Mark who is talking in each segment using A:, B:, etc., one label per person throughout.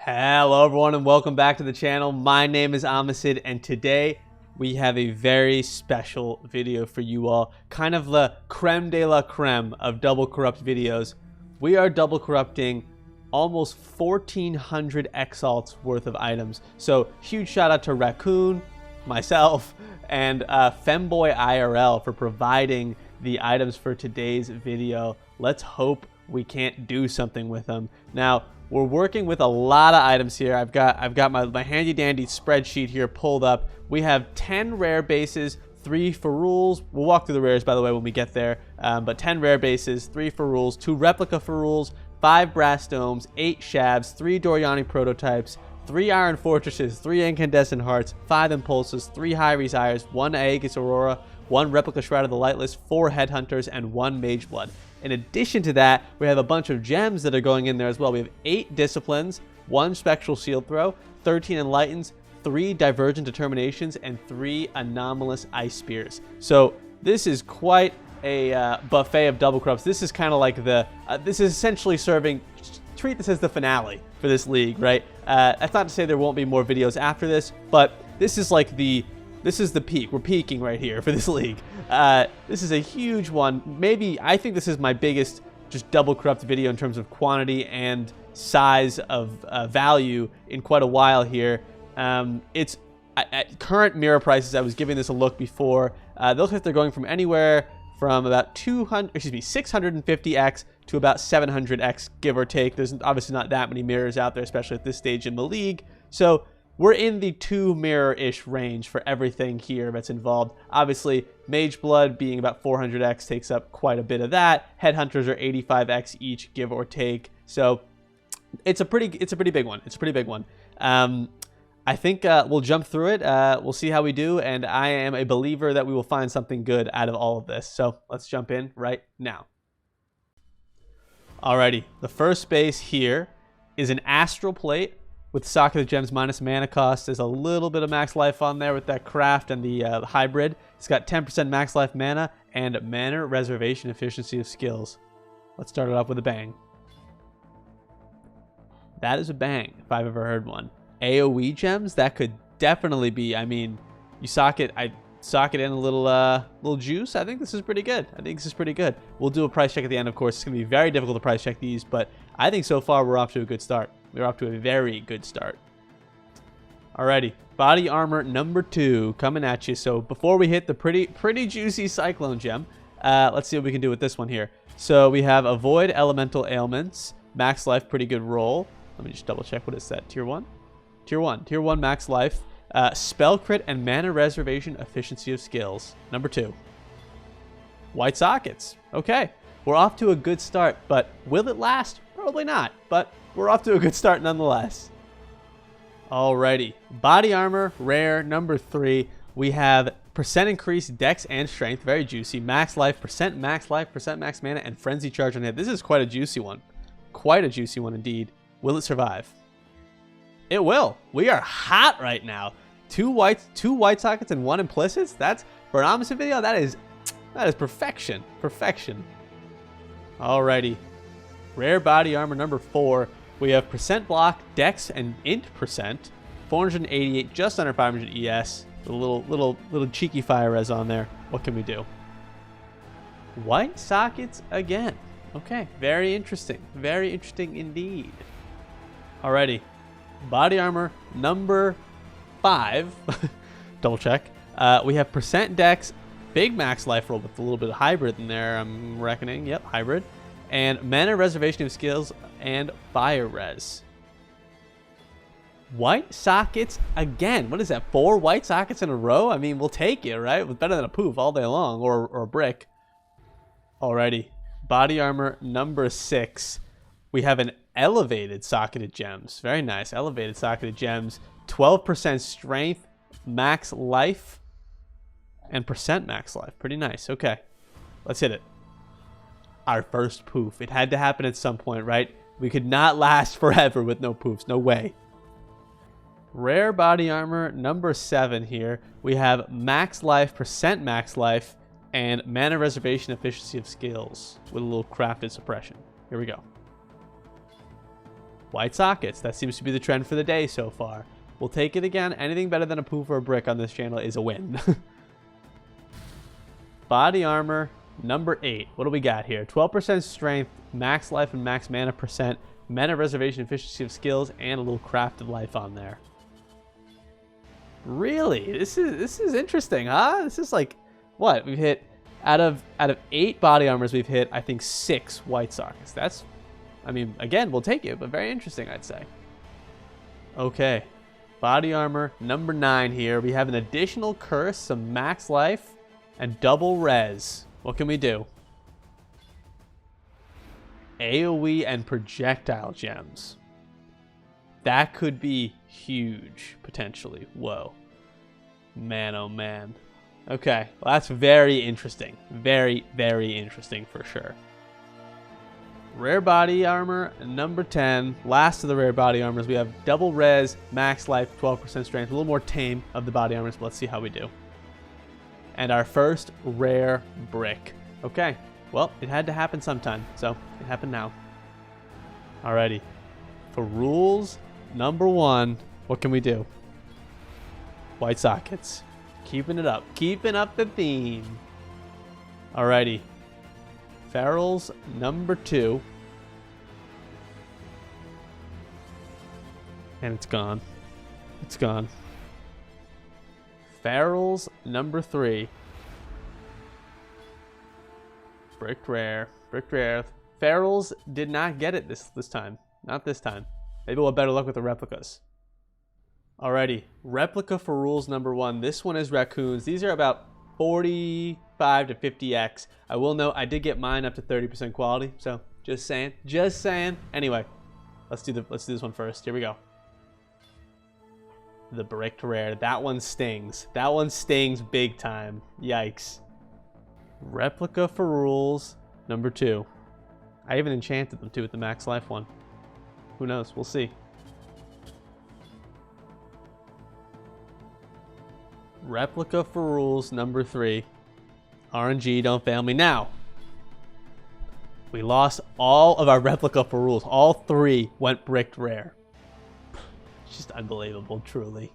A: Hello everyone and welcome back to the channel. My name is Amacid and today we have a very special video for you all. Kind of the creme de la creme of double corrupt videos. We are double corrupting almost 1,400 exalts worth of items. So huge shout out to Raccoon, myself, and Femboy IRL for providing the items for today's video. Let's hope we can't do something with them. Now, we're working with a lot of items here. I've got my handy dandy spreadsheet here pulled up. We have 10 rare bases, 3 Farruls. We'll walk through the rares, by the way, when we get there. But 10 rare bases, 3 Farruls, 2 Replica Farruls, 5 Brass Domes, 8 Shavs, 3 Doryani prototypes, 3 Iron Fortresses, 3 Incandescent Hearts, 5 Impulsas, 3 Hyrri Ires, 1 Aegis Aurora, 1 Replica Shroud of the Lightless, 4 Headhunters, and 1 Mageblood. In addition to that, we have a bunch of gems that are going in there as well. We have 8 Disciplines, 1 Spectral Shield Throw, 13 Enlightens, 3 Divergent Determinations, and 3 Anomalous Ice Spears. So this is quite a buffet of double corrupts. This is kind of like the, this is essentially serving, treat this as the finale for this league, right? That's not to say there won't be more videos after this, but this is like this is the peak. We're peaking right here for this league. This is a huge one. Maybe, I think this is my biggest just double corrupt video in terms of quantity and size of value in quite a while here. It's at current mirror prices. I was giving this a look before. They look like they're going from anywhere from about 650x to about 700x, give or take. There's obviously not that many mirrors out there, especially at this stage in the league. So we're in the 2 mirror-ish range for everything here that's involved. Obviously, Mageblood being about 400x takes up quite a bit of that. Headhunters are 85x each, give or take. So it's a pretty big one. It's a pretty big one. I think we'll jump through it. We'll see how we do, and I am a believer that we will find something good out of all of this. So let's jump in right now. Alrighty, the first base here is an Astral Plate with Socketed Gems minus mana cost. There's a little bit of max life on there with that craft and the hybrid. It's got 10% max life mana and mana reservation efficiency of skills. Let's start it off with a bang. That is a bang, if I've ever heard one. AoE gems, that could definitely be, I mean, you sock it in a little juice. I think this is pretty good. We'll do a price check at the end, of course. It's going to be very difficult to price check these, but I think so far we're off to a good start. We're off to a very good start. Alrighty, body armor number 2 coming at you. So before we hit the pretty juicy Cyclone gem, let's see what we can do with this one here. So we have Avoid Elemental Ailments, max life, pretty good roll. Let me just double check. What is that? Tier 1? Tier 1 max life. Spell crit and mana reservation efficiency of skills. Number 2. White sockets. Okay, we're off to a good start, but will it last? Probably not, but we're off to a good start nonetheless. Alrighty, body armor, rare, number 3. We have percent increased dex and strength, very juicy. Max life, percent max mana, and frenzy charge on hit. This is quite a juicy one. Quite a juicy one indeed. Will it survive? It will. We are hot right now. 2 white sockets and 1 implicits. That's, for an Amacid video, that is perfection. Perfection. Alrighty. Rare body armor number 4. We have percent block, dex, and int percent. 488, just under 500 ES. A little cheeky fire res on there. What can we do? White sockets again. Okay, very interesting. Very interesting indeed. Alrighty. Body armor number 5. Double check. We have percent dex, big max life roll with a little bit of hybrid in there, I'm reckoning. Yep, hybrid. And mana reservation of skills and fire res. White sockets again. What is that? 4 white sockets in a row? I mean, we'll take it, right? It was better than a poof all day long, or a brick. Alrighty. Body armor number 6. We have an elevated socketed gems. Very nice. Elevated socketed gems. 12% strength, max life, and percent max life. Pretty nice. Okay. Let's hit it. Our first poof. It had to happen at some point, right? We could not last forever with no poofs. No way. Rare body armor number 7 here. We have max life, percent max life, and mana reservation efficiency of skills with a little crafted suppression. Here we go. White sockets. That seems to be the trend for the day so far. We'll take it again. Anything better than a poof or a brick on this channel is a win. Body armor number 8. What do we got here? 12% strength, max life and max mana percent, mana reservation, efficiency of skills, and a little crafted life on there. Really? This is interesting, huh? This is like, what? We've hit, out of 8 body armors, we've hit, I think, 6 white sockets. That's, I mean, again, we'll take it, but very interesting, I'd say. Okay. Body armor number 9 here. We have an additional curse, some max life, and double res. What can we do? AoE and projectile gems. That could be huge, potentially. Whoa. Man, oh man. Okay, well, that's very interesting. Very, very interesting for sure. Rare body armor, number 10. Last of the rare body armors, we have double res, max life, 12% strength. A little more tame of the body armors, but let's see how we do. And our first rare brick. Okay, well, it had to happen sometime, so it happened now. Alrighty. For rules number 1, what can we do? White sockets. Keeping it up. Keeping up the theme. Alrighty. Farrul's number 2. And it's gone. It's gone. Farrul's number 3. Bricked rare. Bricked rare. Farrul's did not get it this time. Not this time. Maybe we'll have better luck with the replicas. Alrighty. Replica for rules number 1. This one is raccoons. These are about 45 to 50x. I will note I did get mine up to 30% quality, so just saying. Just saying. Anyway, let's do this one first. Here we go. The bricked rare. That one stings. That one stings big time. Yikes. Replica for rules number 2. I even enchanted them too with the max life one. Who knows? We'll see. Replica for rules number 3. RNG, don't fail me now. We lost all of our replica for rules. All 3 went bricked rare. It's just unbelievable, truly.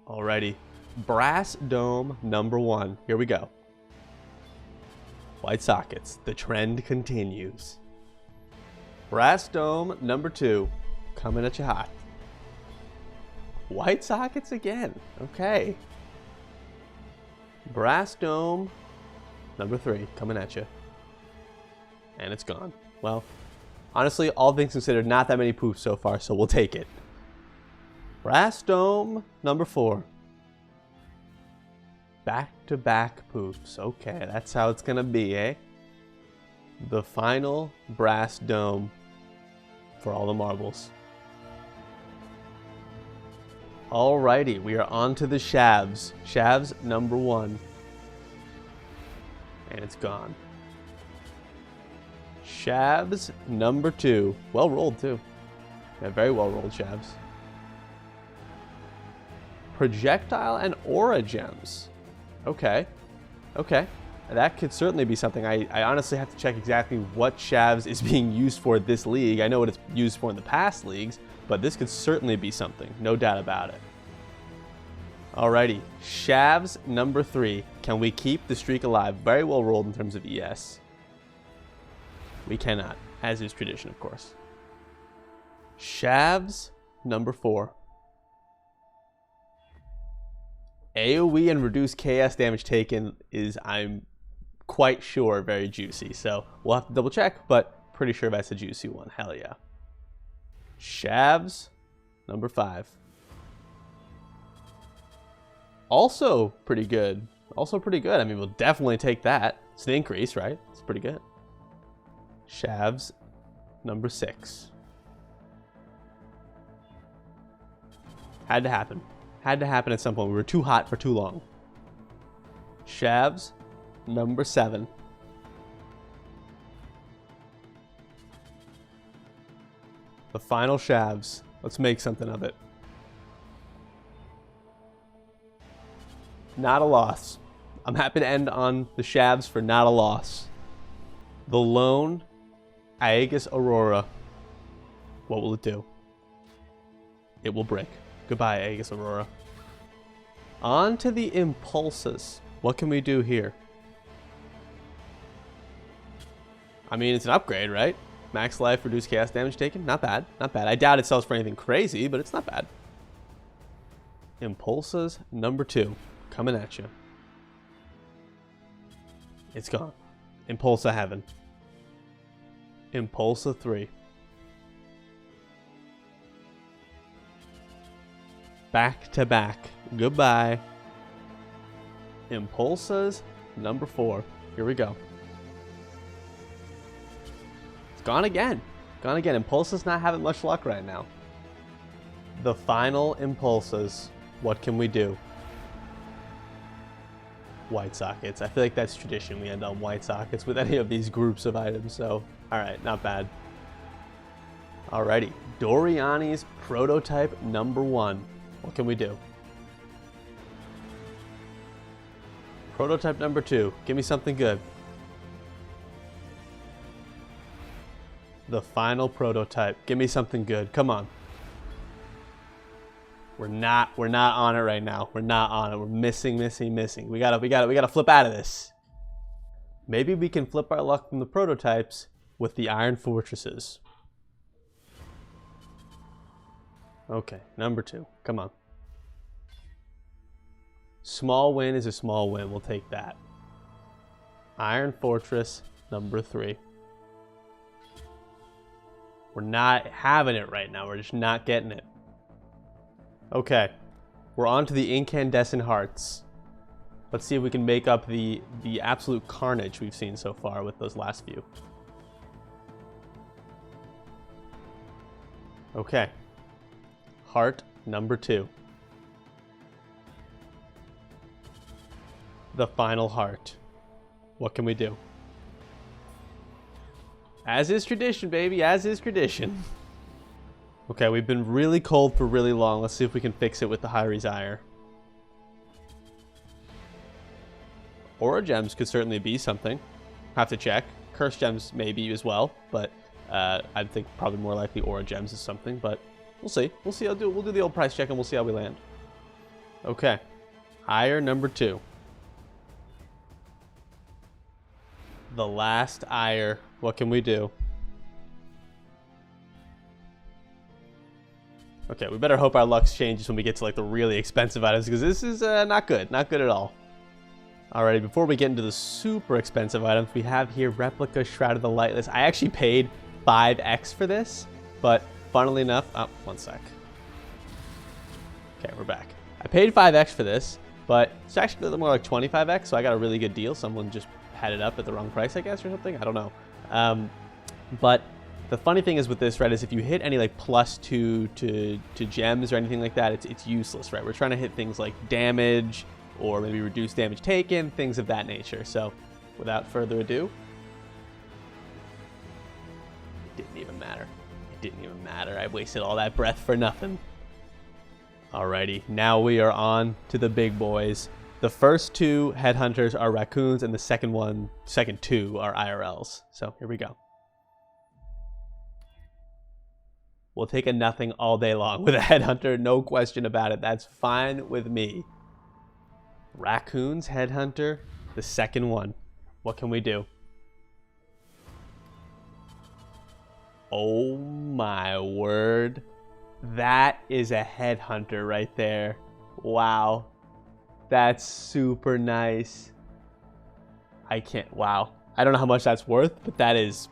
A: Alrighty. Brass dome number 1. Here we go. White sockets. The trend continues. Brass dome number 2. Coming at you hot. White sockets again. Okay. Brass dome number 3. Coming at you. And it's gone. Well, honestly, all things considered, not that many poofs so far, so we'll take it. Brass dome number 4. Back-to-back poofs. Okay, that's how it's gonna be, eh? The final brass dome for all the marbles. Alrighty, we are on to the shavs. Shavs number 1. And it's gone. Shavs number 2. Well rolled too. Yeah, very well rolled shavs. Projectile and aura gems. Okay. Okay. That could certainly be something. I honestly have to check exactly what shavs is being used for this league. I know what it's used for in the past leagues, but this could certainly be something. No doubt about it. Alrighty. Shavs number 3. Can we keep the streak alive? Very well rolled in terms of ES. We cannot, as is tradition, of course. Shavs number 4. AoE and reduced KS damage taken is, I'm quite sure, very juicy. So we'll have to double check, but pretty sure that's a juicy one. Hell yeah. Shavs number 5. Also pretty good. Also pretty good. I mean, we'll definitely take that. It's an increase, right? It's pretty good. Shavs number 6. Had to happen. Had to happen at some point. We were too hot for too long. Shavs number 7. The final shavs. Let's make something of it. Not a loss. I'm happy to end on the shavs for not a loss. The lone Aegis Aurora. What will it do? It will break. Goodbye, Aegis Aurora. On to the Inpulsas. What can we do here? I mean, it's an upgrade, right? Max life, reduced chaos damage taken. Not bad. Not bad. I doubt it sells for anything crazy, but it's not bad. Inpulsas number 2. Coming at you. It's gone. Impulsa heaven. Impulsa 3. Back to back. Goodbye. Impulsas number 4. Here we go. It's gone again. Gone again. Impulsa's not having much luck right now. The final Impulsas. What can we do? White sockets. I feel like that's tradition. We end on white sockets with any of these groups of items. So, alright, not bad. Alrighty. Doryani's prototype number 1. What can we do? Prototype number 2. Give me something good. The final prototype. Give me something good. Come on. We're not on it right now. We're not on it. We're missing. We gotta flip out of this. Maybe we can flip our luck from the prototypes with the Iron Fortresses. Okay, number 2. Come on. Small win is a small win. We'll take that. Iron Fortress number 3. We're not having it right now. We're just not getting it. Okay. We're on to the Incandescent Hearts. Let's see if we can make up the absolute carnage we've seen so far with those last few. Okay. Heart number 2. The final heart. What can we do? As is tradition, baby. As is tradition. Okay, we've been really cold for really long. Let's see if we can fix it with the Hyrri's Ire. Aura Gems could certainly be something. Have to check. Curse Gems maybe as well, but I think probably more likely Aura Gems is something, but we'll see. We'll see. We'll do the old price check and we'll see how we land. Okay. Ire number 2. The last Ire. What can we do? Okay, we better hope our luck changes when we get to like the really expensive items, because this is not good. Not good at all. Alrighty, before we get into the super expensive items, we have here Replica, Shroud of the Lightless. I actually paid 5x for this, but funnily enough... Oh, one sec. Okay, we're back. I paid 5x for this, but it's actually a little more like 25x, so I got a really good deal. Someone just had it up at the wrong price, I guess, or something. I don't know. But the funny thing is with this, right, is if you hit any like +2 to gems or anything like that, it's useless, right? We're trying to hit things like damage or maybe reduce damage taken, things of that nature. So without further ado, it didn't even matter. It didn't even matter. I wasted all that breath for nothing. Alrighty, now we are on to the big boys. The first 2 Headhunters are Raccoons, and the second 2 are IRLs. So here we go. We'll take a nothing all day long with a Headhunter, no question about it. That's fine with me. Raccoons, Headhunter, the second one. What can we do? Oh my word. That is a Headhunter right there. Wow. That's super nice. I can't, wow. I don't know how much that's worth, but that is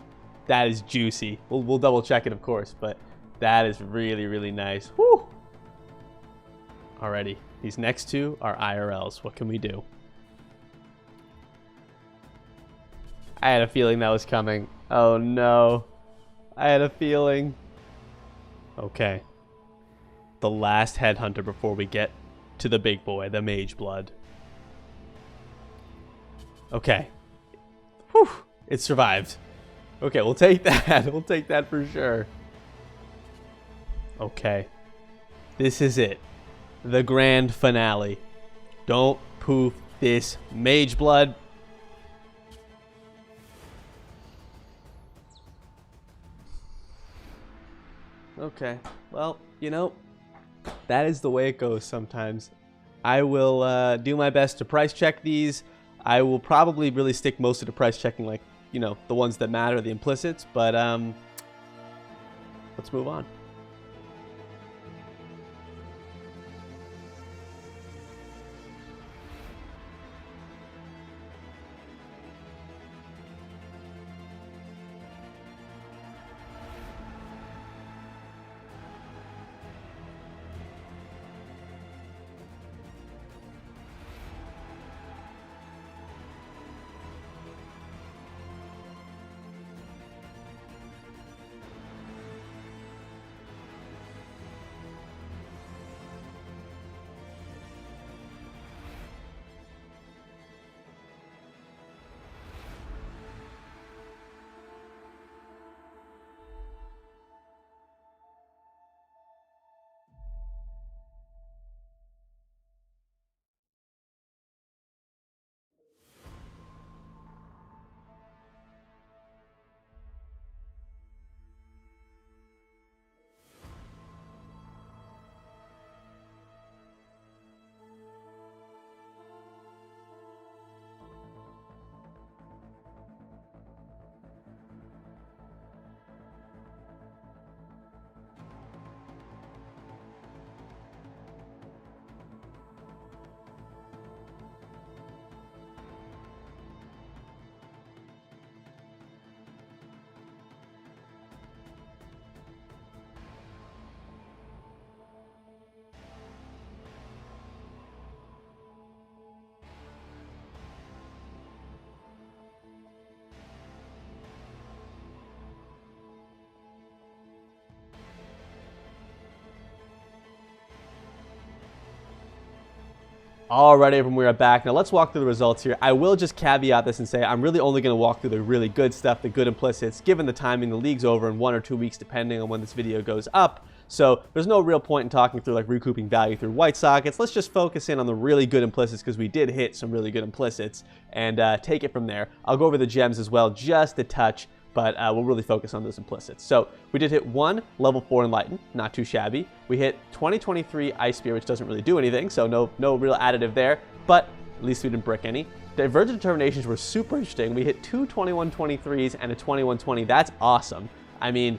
A: juicy. We'll double check it, of course, but that is really, really nice. Whew. Alrighty, these next 2 are IRLs. What can we do? I had a feeling that was coming. Oh no. I had a feeling. Okay. The last Headhunter before we get to the big boy, the Mageblood. Okay. Whew. It survived. Okay, we'll take that. We'll take that for sure. Okay. This is it. The grand finale. Don't poof this Mageblood. Okay. Well, you know, that is the way it goes sometimes. I will do my best to price check these. I will probably really stick most of the price checking, like, you know, the ones that matter, the implicits. But let's move on. Alright, everyone, we are back. Now let's walk through the results here. I will just caveat this and say I'm really only going to walk through the really good stuff, the good implicits, given the timing. The league's over in 1 or 2 weeks, depending on when this video goes up. So there's no real point in talking through like recouping value through white sockets. Let's just focus in on the really good implicits, because we did hit some really good implicits, and take it from there. I'll go over the gems as well, just a touch, but we'll really focus on those implicits. So we did hit 1 level 4 Enlighten, not too shabby. We hit 2023 Ice Spear, which doesn't really do anything, so no real additive there, but at least we didn't brick any. Divergent Determinations were super interesting. We hit 2 2123s and a 2120. That's awesome. I mean,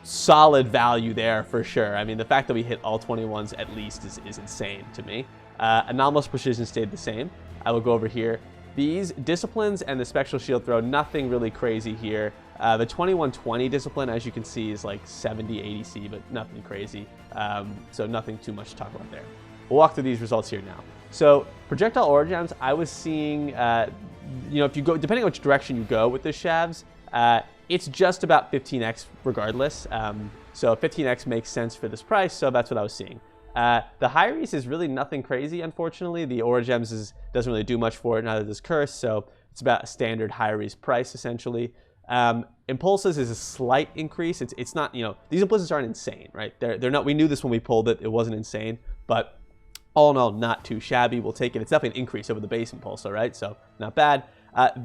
A: solid value there for sure. I mean, the fact that we hit all 21s at least is insane to me. Anomalous Precision stayed the same. I will go over here. These disciplines and the Spectral Shield Throw, nothing really crazy here. The 2120 discipline, as you can see, is like 70 ADC, but nothing crazy. So nothing too much to talk about there. We'll walk through these results here now. So projectile aura gems, I was seeing, you know, if you go, depending on which direction you go with the shavs, it's just about 15x regardless. So 15x makes sense for this price, so that's what I was seeing. The Hyrri is really nothing crazy, unfortunately. The aura gems doesn't really do much for it, neither does Curse, so it's about a standard Hyrri's price, essentially. Inpulsas is a slight increase. It's not, you know, these impulses aren't insane, right? They're not, we knew this when we pulled it. It wasn't insane, but all in all, not too shabby. We'll take it. It's definitely an increase over the base Impulsa, right? So not bad.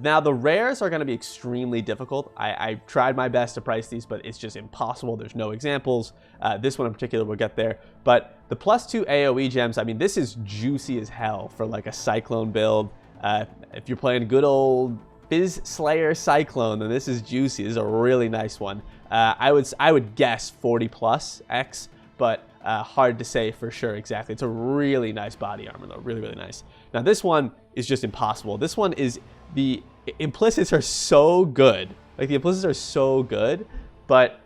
A: Now the rares are going to be extremely difficult. I tried my best to price these, but it's just impossible. There's no examples. This one in particular we'll get there. But the +2 AoE gems, I mean, this is juicy as hell for like a Cyclone build. If you're playing good old Fizz Slayer Cyclone, then this is juicy. This is a really nice one. I would guess 40+ X, but hard to say for sure exactly. It's a really nice body armor though, really, really nice. Now this one is just impossible. This one is, the implicits are so good. Like the implicits are so good, but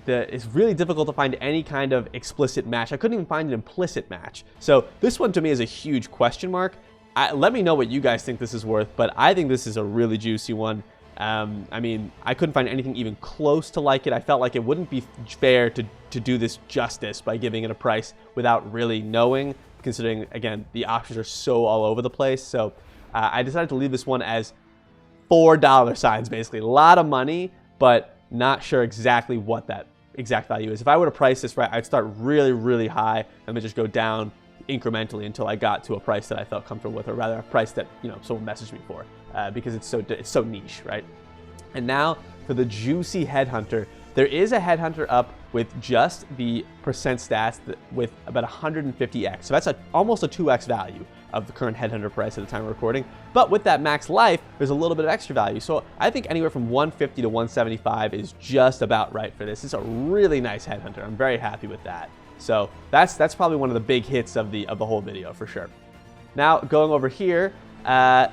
A: it's really difficult to find any kind of explicit match. I couldn't even find an implicit match. So this one to me is a huge question mark. Let me know what you guys think this is worth, but I think this is a really juicy one. I mean, I couldn't find anything even close to like it. I felt like it wouldn't be fair to do this justice by giving it a price without really knowing, considering, again, the options are so all over the place. So I decided to leave this one as $4 signs, basically. A lot of money, but not sure exactly what that exact value is. If I were to price this right, I'd start really, really high and then just go down incrementally until I got to a price that I felt comfortable with, or rather a price that, you know, someone messaged me for, because it's so niche, right? And now for the juicy Headhunter. There is a Headhunter up with just the percent stats with about 150x. So that's almost a 2x value of the current Headhunter price at the time of recording. But with that max life, there's a little bit of extra value. So I think anywhere from 150 to 175 is just about right for this. It's a really nice Headhunter. I'm very happy with that. So that's probably one of the big hits of the whole video for sure. Now going over here,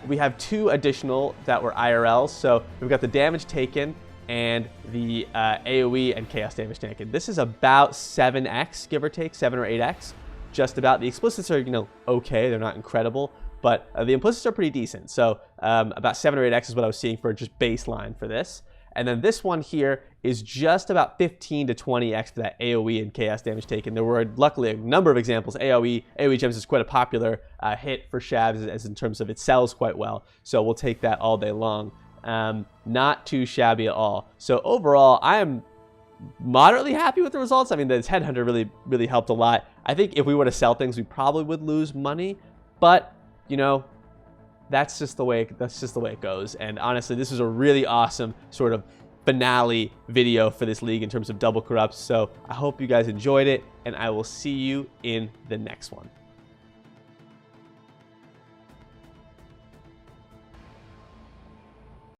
A: we have 2 additional that were IRLs. So we've got the damage taken and the AoE and chaos damage taken. This is about 7x, give or take, 7 or 8x. Just about. The explicits are, you know, okay, they're not incredible, but the implicits are pretty decent. So about 7 or 8x is what I was seeing for just baseline for this. And then this one here is just about 15 to 20x for that AoE and chaos damage taken. There were luckily a number of examples. AoE gems is quite a popular hit for Shavs as in terms of it sells quite well. So we'll take that all day long. Not too shabby at all. So overall, I am moderately happy with the results. I mean, this Headhunter really helped a lot. I think if we were to sell things, we probably would lose money, but you know, that's just the way it goes. And honestly, this is a really awesome sort of finale video for this league in terms of double corrupts. So I hope you guys enjoyed it, and I will see you in the next one.